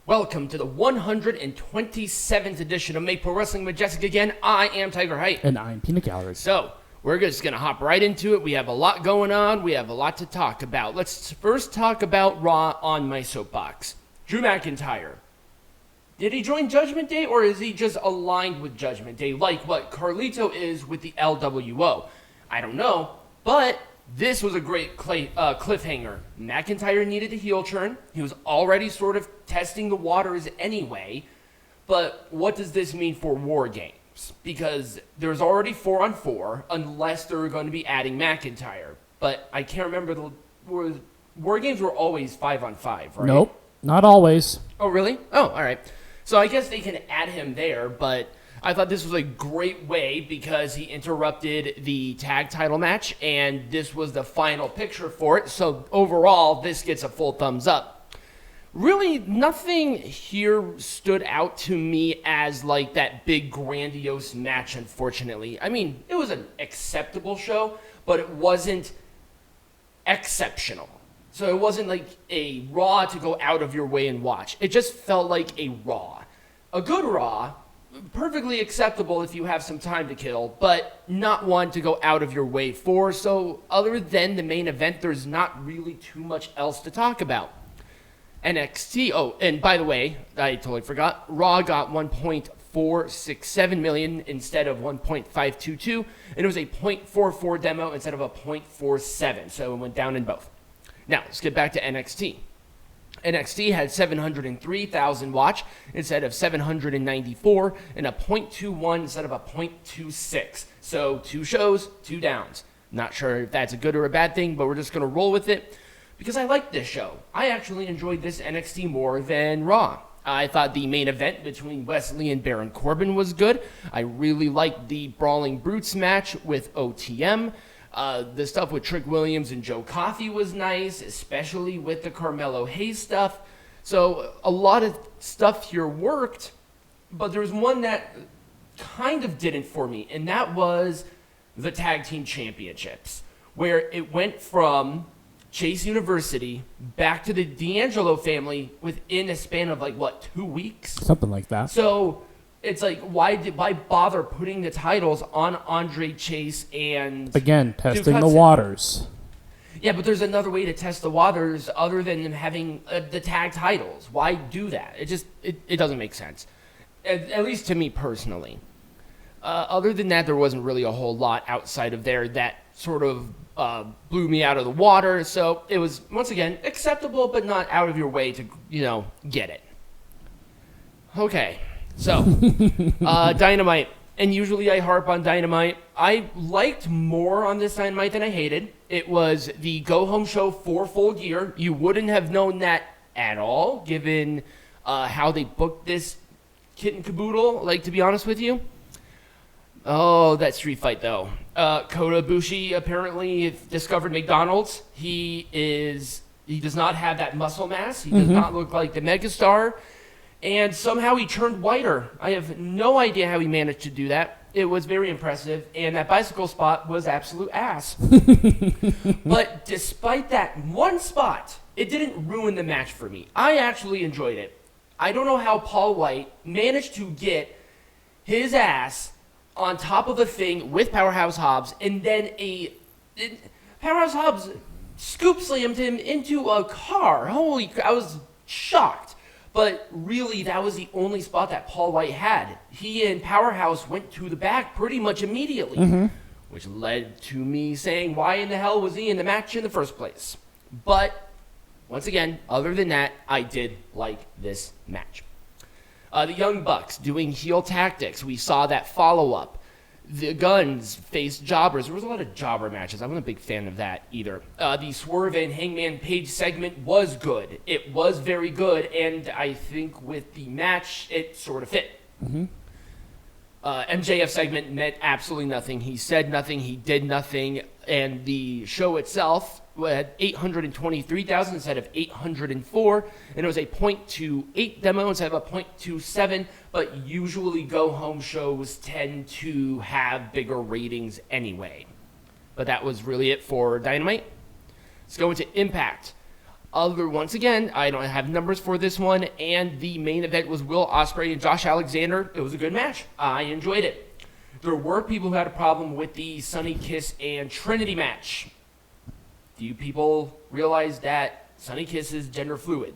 Welcome to the 127th edition of Pro Wrestling Majestic Again. I am Tigerhite. And I'm Peanut Gallery. So, we're just going to hop right into it. We have a lot going on. We have a lot to talk about. Let's first talk about Raw on my soapbox. Drew McIntyre. Did he join Judgment Day, or is he just aligned with Judgment Day, like what Carlito is with the LWO? I don't know, but this was a great cliffhanger. McIntyre needed a heel turn. He was already sort of testing the waters anyway. But what does this mean for War Games? Because there's already 4-on-4, unless they're going to be adding McIntyre. But I can't remember, War Games were always 5-on-5, right? Nope, not always. Oh, really? Oh, all right. So I guess they can add him there, but I thought this was a great way because he interrupted the tag title match, and this was the final picture for it. So overall, this gets a full thumbs up. Really, nothing here stood out to me as like that big grandiose match, unfortunately. I mean, it was an acceptable show, but it wasn't exceptional. So it wasn't like a Raw to go out of your way and watch. It just felt like a Raw. A good Raw, perfectly acceptable if you have some time to kill, but not one to go out of your way for. So other than the main event, there's not really too much else to talk about. NXT, oh, and by the way, I totally forgot, Raw got 1.467 million instead of 1.522, and it was a 0.44 demo instead of a 0.47, so it went down in both. Now, let's get back to NXT. NXT had 703,000 watch instead of 794, and a 0.21 instead of a 0.26. So 2 shows, 2 downs. Not sure if that's a good or a bad thing, but we're just going to roll with it because I like this show. I actually enjoyed this NXT more than Raw. I thought the main event between Wesley and Baron Corbin was good. I really liked the Brawling Brutes match with OTM. The stuff with Trick Williams and Joe Coffey was nice, especially with the Carmelo Hayes stuff. So a lot of stuff here worked, but there was one that kind of didn't for me, and that was the Tag Team Championships, where it went from Chase University back to the D'Angelo family within a span of 2 weeks? Something like that. So it's like, why bother putting the titles on Andre Chase and... Again, testing the waters. Yeah, but there's another way to test the waters other than them having the tag titles. Why do that? It doesn't make sense. At least to me personally. Other than that, there wasn't really a whole lot outside of there that sort of blew me out of the water. So it was, once again, acceptable, but not out of your way to, get it. Okay. So, Dynamite, and usually I harp on Dynamite. I liked more on this Dynamite than I hated. It was the go-home show for full gear. You wouldn't have known that at all, given how they booked this kit and caboodle, to be honest with you. Oh, that street fight, though. Kota Ibushi apparently discovered McDonald's. He does not have that muscle mass. He does not look like the megastar. And somehow he turned whiter. I have no idea how he managed to do that. It was very impressive. And that bicycle spot was absolute ass. But despite that one spot, it didn't ruin the match for me. I actually enjoyed it. I don't know how Paul White managed to get his ass on top of a thing with Powerhouse Hobbs, and then Powerhouse Hobbs scoop slammed him into a car. I was shocked. But really, that was the only spot that Paul White had. He and Powerhouse went to the back pretty much immediately, which led to me saying, why in the hell was he in the match in the first place? But, once again, other than that, I did like this match. The Young Bucks doing heel tactics. We saw that follow-up. The Guns faced jobbers. There was a lot of jobber matches. I wasn't a big fan of that either. The Swerve and Hangman Page segment was good. It was very good, and I think with the match, it sort of fit. MJF segment meant absolutely nothing. He said nothing. He did nothing. And the show itself had 823,000 instead of 804, and it was a 0.28 demo instead of a 0.27, but usually go-home shows tend to have bigger ratings anyway. But that was really it for Dynamite. Let's go into Impact. Once again, I don't have numbers for this one, and the main event was Will Ospreay and Josh Alexander. It was a good match. I enjoyed it. There were people who had a problem with the Sonny Kiss and Trinity match. Do you people realize that Sonny Kiss is gender fluid?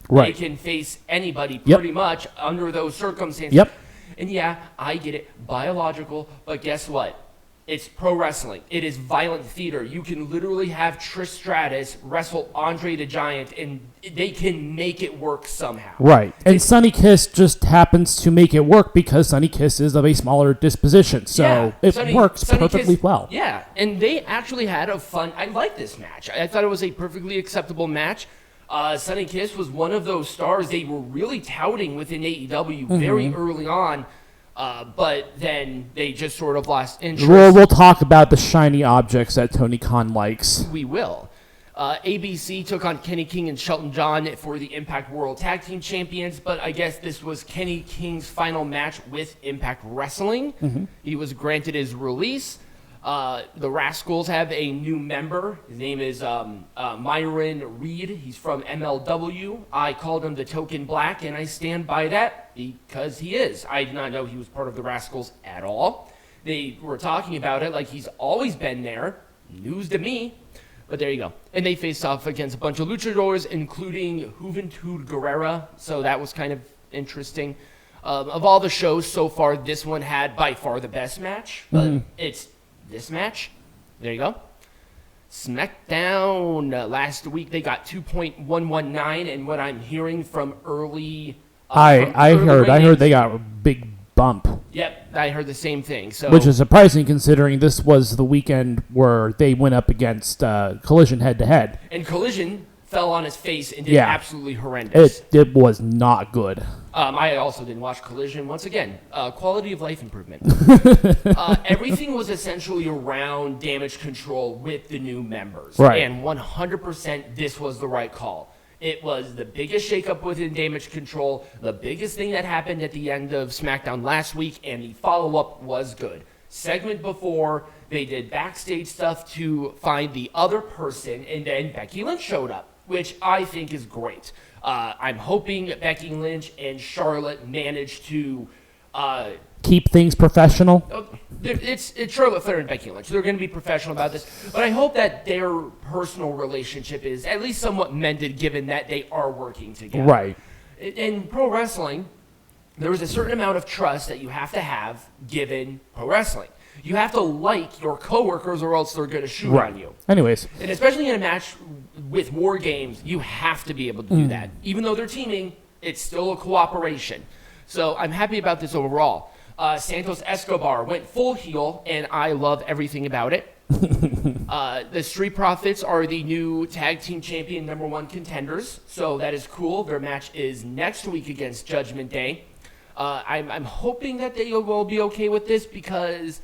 Right. They can face anybody pretty much under those circumstances. Yep. And yeah, I get it, biological, but guess what? It's pro wrestling. It is violent theater. You can literally have Trish Stratus wrestle Andre the Giant, and they can make it work somehow. Right. And Sonny Kiss just happens to make it work because Sonny Kiss is of a smaller disposition. So it works perfectly well. Yeah, and they actually had a fun... I like this match. I thought it was a perfectly acceptable match. Sonny Kiss was one of those stars they were really touting within AEW very early on. But then they just sort of lost interest. We'll talk about the shiny objects that Tony Khan likes. We will. ABC took on Kenny King and Shelton John for the Impact World Tag Team Champions, but I guess this was Kenny King's final match with Impact Wrestling. He was granted his release. The Rascals have a new member. His name is Myron Reed. He's from MLW. I called him the Token Black, and I stand by that because he is. I did not know he was part of the Rascals at all. They were talking about it like he's always been there. News to me. But there you go. And they faced off against a bunch of luchadors, including Juventud Guerrera. So that was kind of interesting. Of all the shows so far, this one had by far the best match. But it's this match. There you go. SmackDown. Last week they got 2.119, and what I'm hearing from early... I heard they got a big bump. Yep, I heard the same thing. So, which is surprising considering this was the weekend where they went up against Collision head-to-head. And Collision fell on his face and did absolutely horrendous. It was not good. I also didn't watch Collision. Once again, quality of life improvement. Everything was essentially around damage control with the new members. Right. And 100% this was the right call. It was the biggest shakeup within damage control, the biggest thing that happened at the end of SmackDown last week, and the follow-up was good. Segment before, they did backstage stuff to find the other person, and then Becky Lynch showed up, which I think is great. I'm hoping Becky Lynch and Charlotte manage to... keep things professional? It's Charlotte Flair and Becky Lynch. They're going to be professional about this. But I hope that their personal relationship is at least somewhat mended, given that they are working together. Right. In pro wrestling, there is a certain amount of trust that you have to have given pro wrestling. You have to like your coworkers or else they're going to shoot on you. Anyways. And especially in a match with War Games, you have to be able to do that. Even though they're teaming, it's still a cooperation. So I'm happy about this overall. Santos Escobar went full heel, and I love everything about it. The Street Profits are the new tag team champion #1 contenders, so that is cool. Their match is next week against Judgment Day. I'm hoping that they will be okay with this because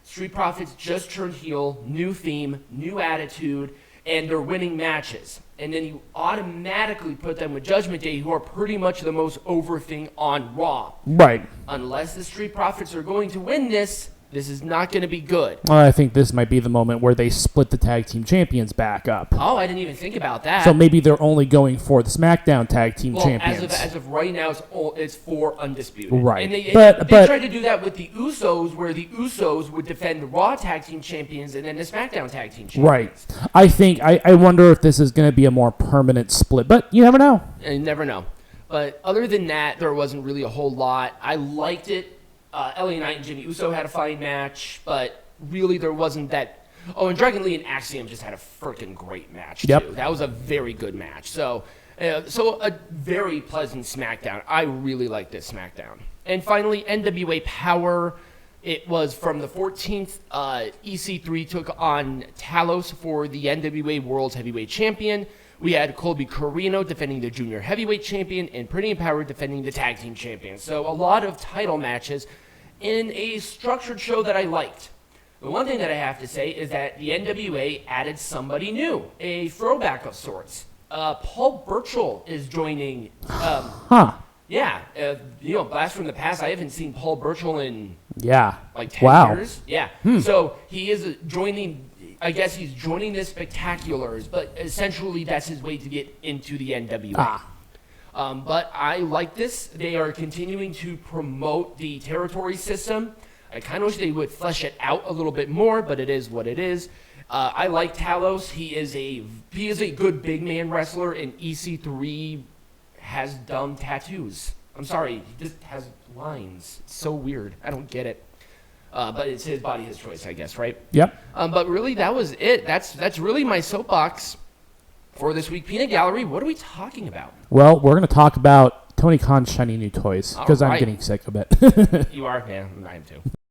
Street Profits just turned heel, new theme, new attitude, and they're winning matches. And then you automatically put them with Judgment Day, who are pretty much the most over thing on Raw. Right. Unless the Street Profits are going to win this, this is not going to be good. Well, I think this might be the moment where they split the tag team champions back up. Oh, I didn't even think about that. So maybe they're only going for the SmackDown tag team champions. As of right now, it's for Undisputed. Right. And they but tried to do that with the Usos, where the Usos would defend the Raw tag team champions and then the SmackDown tag team champions. Right. I wonder if this is going to be a more permanent split, but you never know. You never know. But other than that, there wasn't really a whole lot. I liked it. LA Knight and Jimmy Uso had a fine match, but really there wasn't that. Oh, and Dragon Lee and Axiom just had a freaking great match, too. That was a very good match. So a very pleasant SmackDown. I really like this SmackDown. And finally, NWA Powerrr. It was from the 14th. EC3 took on Talos for the NWA World Heavyweight Champion. We had Colby Corino defending the Junior Heavyweight Champion and Pretty Empowered defending the Tag Team Champion. So a lot of title matches in a structured show that I liked. The one thing that I have to say is that the NWA added somebody new, a throwback of sorts. Paul Burchill is joining. Yeah, Blast from the Past. I haven't seen Paul Burchill in like 10 years. Yeah, so he is joining. I guess he's joining the Spectaculars, but essentially that's his way to get into the NWA. But I like this. They are continuing to promote the territory system. I kind of wish they would flesh it out a little bit more, but it is what it is. I like Talos. He is a good big man wrestler, and EC3 has dumb tattoos. I'm sorry, he just has lines. It's so weird. I don't get it. But it's his body, his choice, I guess, right? Yep. But really, that was it. That's really my soapbox for this week. Peanut Gallery, what are we talking about? Well, we're going to talk about Tony Khan's shiny new toys because I'm getting sick of it. You are? Yeah, I am too.